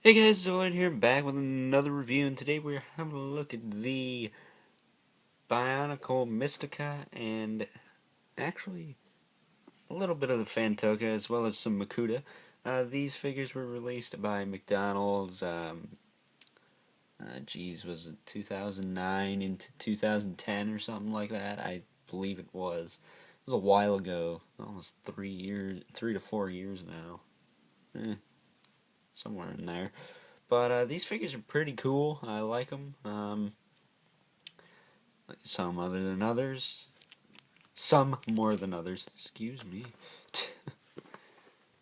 Hey guys, Dolly here, back with another review, and today we're having a look at the Bionicle Mystica, and actually a little bit of the Phantoka, as well as some Makuta. These figures were released by McDonald's, was it 2009 into 2010 or something like that? I believe it was. It was a while ago, almost 3 to 4 years now. Somewhere in there. But these figures are pretty cool. I like them. Some other than others. Some more than others. Excuse me.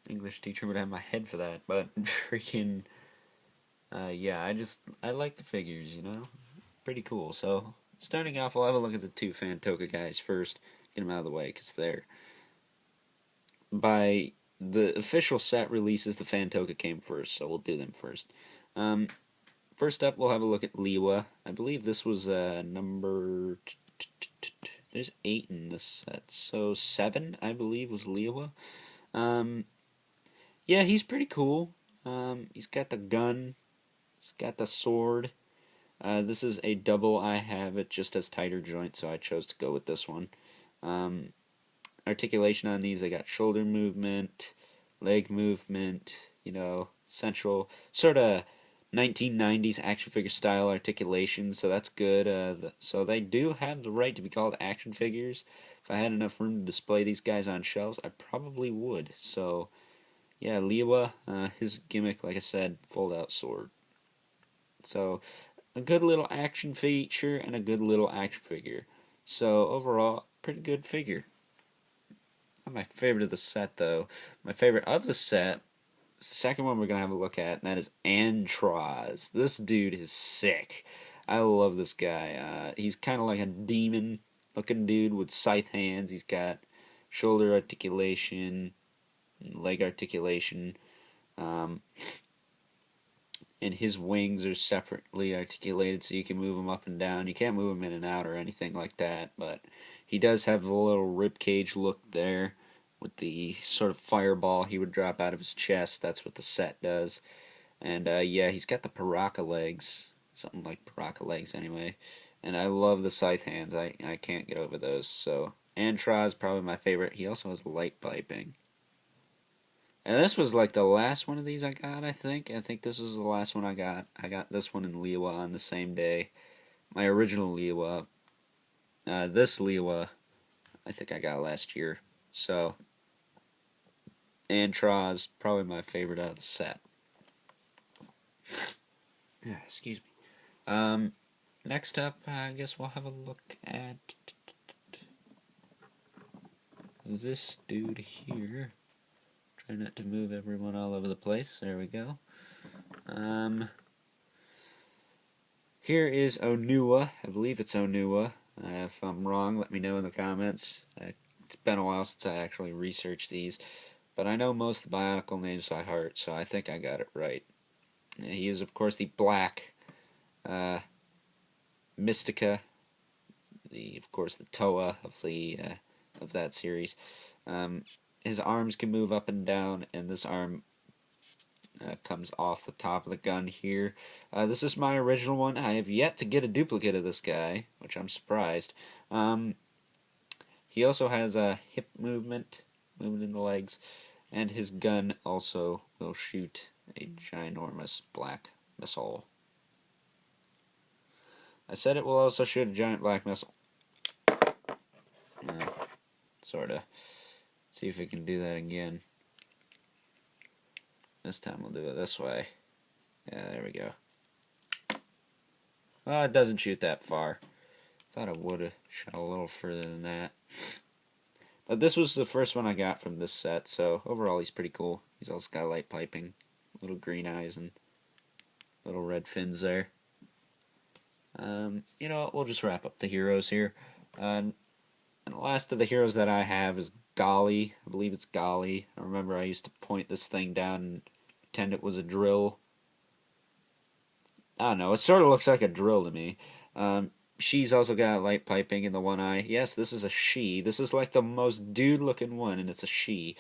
English teacher would have my head for that. But freaking, yeah, I like the figures, you know? Pretty cool. So, starting off, we'll have a look at the two Phantoka guys first. Get them out of the way, because they're... By the official set releases, the Phantoka came first, so we'll do them first. First up, we'll have a look at Liwa. I believe this was number... There's 8 in this set, so 7, I believe, was Liwa. Yeah, he's pretty cool. He's got the gun. He's got the sword. This is a double. I have it just as tighter joint, so I chose to go with this one. Articulation on these, they got shoulder movement, leg movement, you know, central, sort of 1990s action figure style articulation, so that's good. So they do have the right to be called action figures. If I had enough room to display these guys on shelves, I probably would. So, yeah, Liwa, his gimmick, like I said, fold-out sword. So, a good little action feature and a good little action figure. So, overall, pretty good figure. Not my favorite of the set, though. My favorite of the set, the second one we're going to have a look at, and that is Antroz. This dude is sick. I love this guy. He's kind of like a demon-looking dude with scythe hands. He's got shoulder articulation, leg articulation, and his wings are separately articulated so you can move them up and down. You can't move them in and out or anything like that, but he does have a little ribcage look there with the sort of fireball he would drop out of his chest. That's what the set does. And yeah, he's got the Paraka legs, something like Paraka legs anyway. And I love the scythe hands. I can't get over those. So Antroz probably my favorite. He also has light piping. And this was like the last one of these I got, I think. I think this was the last one I got. I got this one in Liwa on the same day. My original Liwa. This Liwa, I think I got last year. So, Antroz, probably my favorite out of the set. Yeah, excuse me. Next up, I guess we'll have a look at this dude here. Try not to move everyone all over the place. There we go. Here is Onua. I believe it's Onua. If I'm wrong, let me know in the comments. It's been a while since I actually researched these, but I know most of the Bionicle names by heart, so I think I got it right. He is, of course, the black Mystica, of course, the Toa of that series. His arms can move up and down, and this arm comes off the top of the gun here. This is my original one. I have yet to get a duplicate of this guy, which I'm surprised. He also has a hip movement in the legs, and his gun also will shoot a ginormous black missile. I said it will also shoot a giant black missile. Sorta. See if it can do that again. This time we'll do it this way. Yeah, there we go. Well, it doesn't shoot that far. Thought it would have shot a little further than that. But this was the first one I got from this set, so overall he's pretty cool. He's also got light piping, little green eyes, and little red fins there. You know what, we'll just wrap up the heroes here. And the last of the heroes that I have is Dolly. I believe it's Dolly. I remember I used to point this thing down and pretend it was a drill. I don't know, it sort of looks like a drill to me. She's also got light piping in the one eye. Yes, this is a she. This is like the most dude-looking one, and it's a she.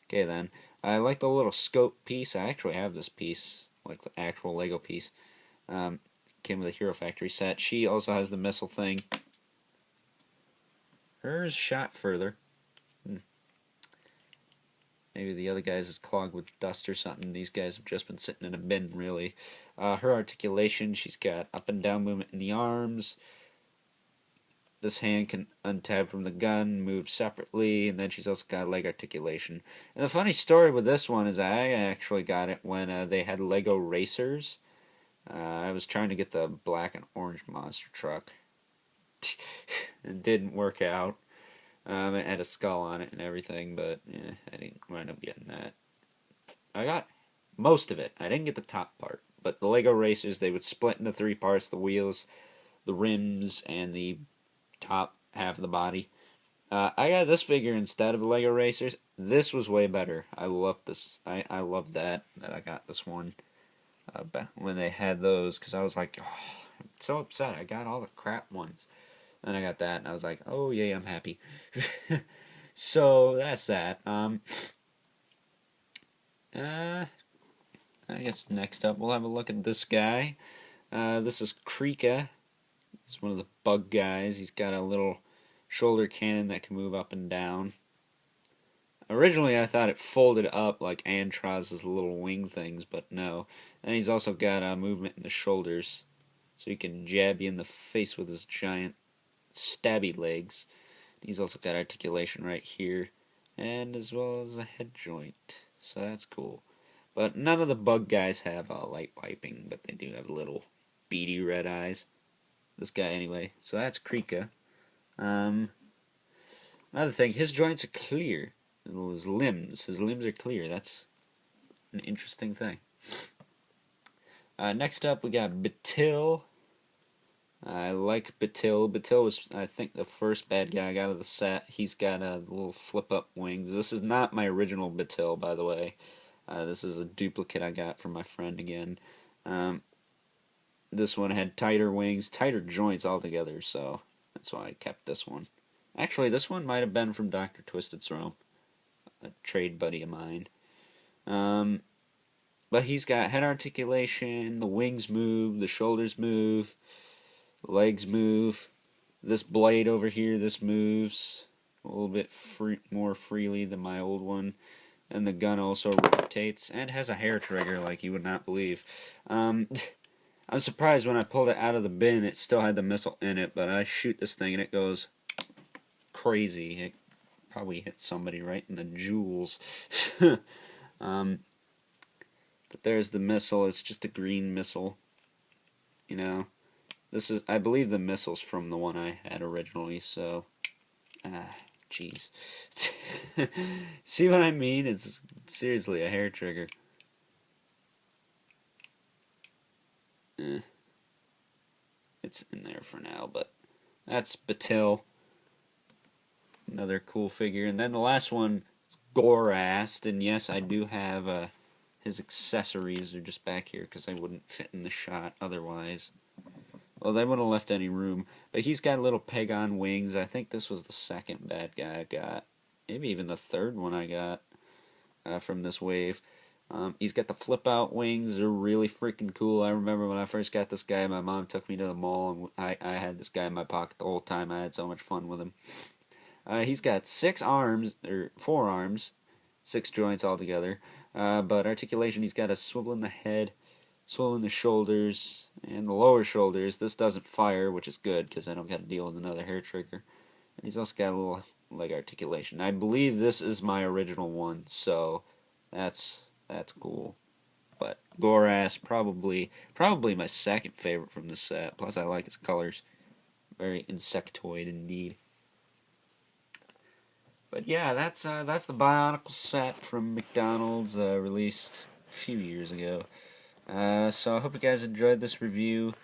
Okay, then. I like the little scope piece. I actually have this piece. like the actual Lego piece. Came with a Hero Factory set. She also has the missile thing. Hers shot further. Maybe the other guys is clogged with dust or something. These guys have just been sitting in a bin, really. Her articulation, she's got up and down movement in the arms. This hand can untab from the gun, move separately, and then she's also got leg articulation. And the funny story with this one is I actually got it when they had Lego racers. I was trying to get the black and orange monster truck. It didn't work out. It had a skull on it and everything, but I didn't wind up getting that. I got most of it. I didn't get the top part. But the Lego racers, they would split into 3 parts: the wheels, the rims, and the top half of the body. I got this figure instead of the Lego racers. This was way better. I loved this. I loved that I got this one when they had those, because I was like, oh, I'm so upset. I got all the crap ones. Then I got that, and I was like, oh, yay, I'm happy. So, that's that. I guess next up, we'll have a look at this guy. This is Creaky. He's one of the bug guys. He's got a little shoulder cannon that can move up and down. Originally, I thought it folded up like Antroz's little wing things, but no. And he's also got movement in the shoulders, so he can jab you in the face with his giant stabby legs. He's also got articulation right here, and as well as a head joint, so that's cool. But none of the bug guys have light piping, but they do have little beady red eyes. This guy anyway, so that's Creaky. Another thing, his joints are clear. His limbs are clear. That's an interesting thing. Next up, we got Batil. I like Batil. Batil was, I think, the first bad guy I got out of the set. He's got little flip-up wings. This is not my original Batil, by the way. This is a duplicate I got from my friend again. This one had tighter wings, tighter joints altogether, so that's why I kept this one. Actually, this one might have been from Dr. Twisted's Realm, a trade buddy of mine. But he's got head articulation, the wings move, the shoulders move, the legs move. This blade over here, this moves a little bit more freely than my old one. And the gun also rotates and has a hair trigger like you would not believe. I'm surprised when I pulled it out of the bin, it still had the missile in it, but I shoot this thing and it goes crazy. It probably hit somebody right in the jewels. But there's the missile. It's just a green missile. You know, this is, I believe the missile's from the one I had originally, so, jeez. See what I mean? It's seriously a hair trigger. It's in there for now, but that's Batil. Another cool figure. And then the last one is Gorast, and yes, I do have his accessories are just back here because they wouldn't fit in the shot otherwise. Well, they wouldn't have left any room. But he's got little peg-on wings. I think this was the second bad guy I got. Maybe even the third one I got from this wave. He's got the flip-out wings. They're really freaking cool. I remember when I first got this guy, my mom took me to the mall, and I had this guy in my pocket the whole time. I had so much fun with him. He's got 6 arms, or 4 arms, 6 joints altogether. But articulation, he's got a swivel in the head, swivel in the shoulders, and the lower shoulders. This doesn't fire, which is good, because I don't got to deal with another hair trigger. And he's also got a little leg articulation. I believe this is my original one, so that's cool. But Gorast, probably my second favorite from the set. Plus, I like his colors. Very insectoid indeed. But yeah, that's the Bionicle set from McDonald's, released a few years ago. So I hope you guys enjoyed this review,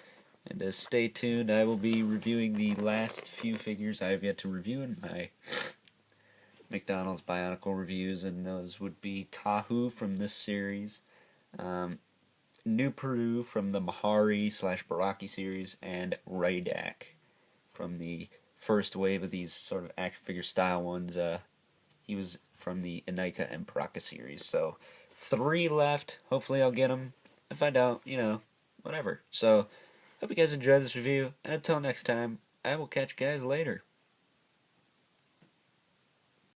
and stay tuned. I will be reviewing the last few figures I have yet to review in my McDonald's Bionicle reviews, and those would be Tahu from this series, New Peru from the Mahari/Baraki series, and Raidak from the first wave of these sort of action figure style ones. He was from the Inika and Baraka series. So 3 left. Hopefully I'll get them. If I don't, whatever. So, hope you guys enjoyed this review, and until next time, I will catch you guys later.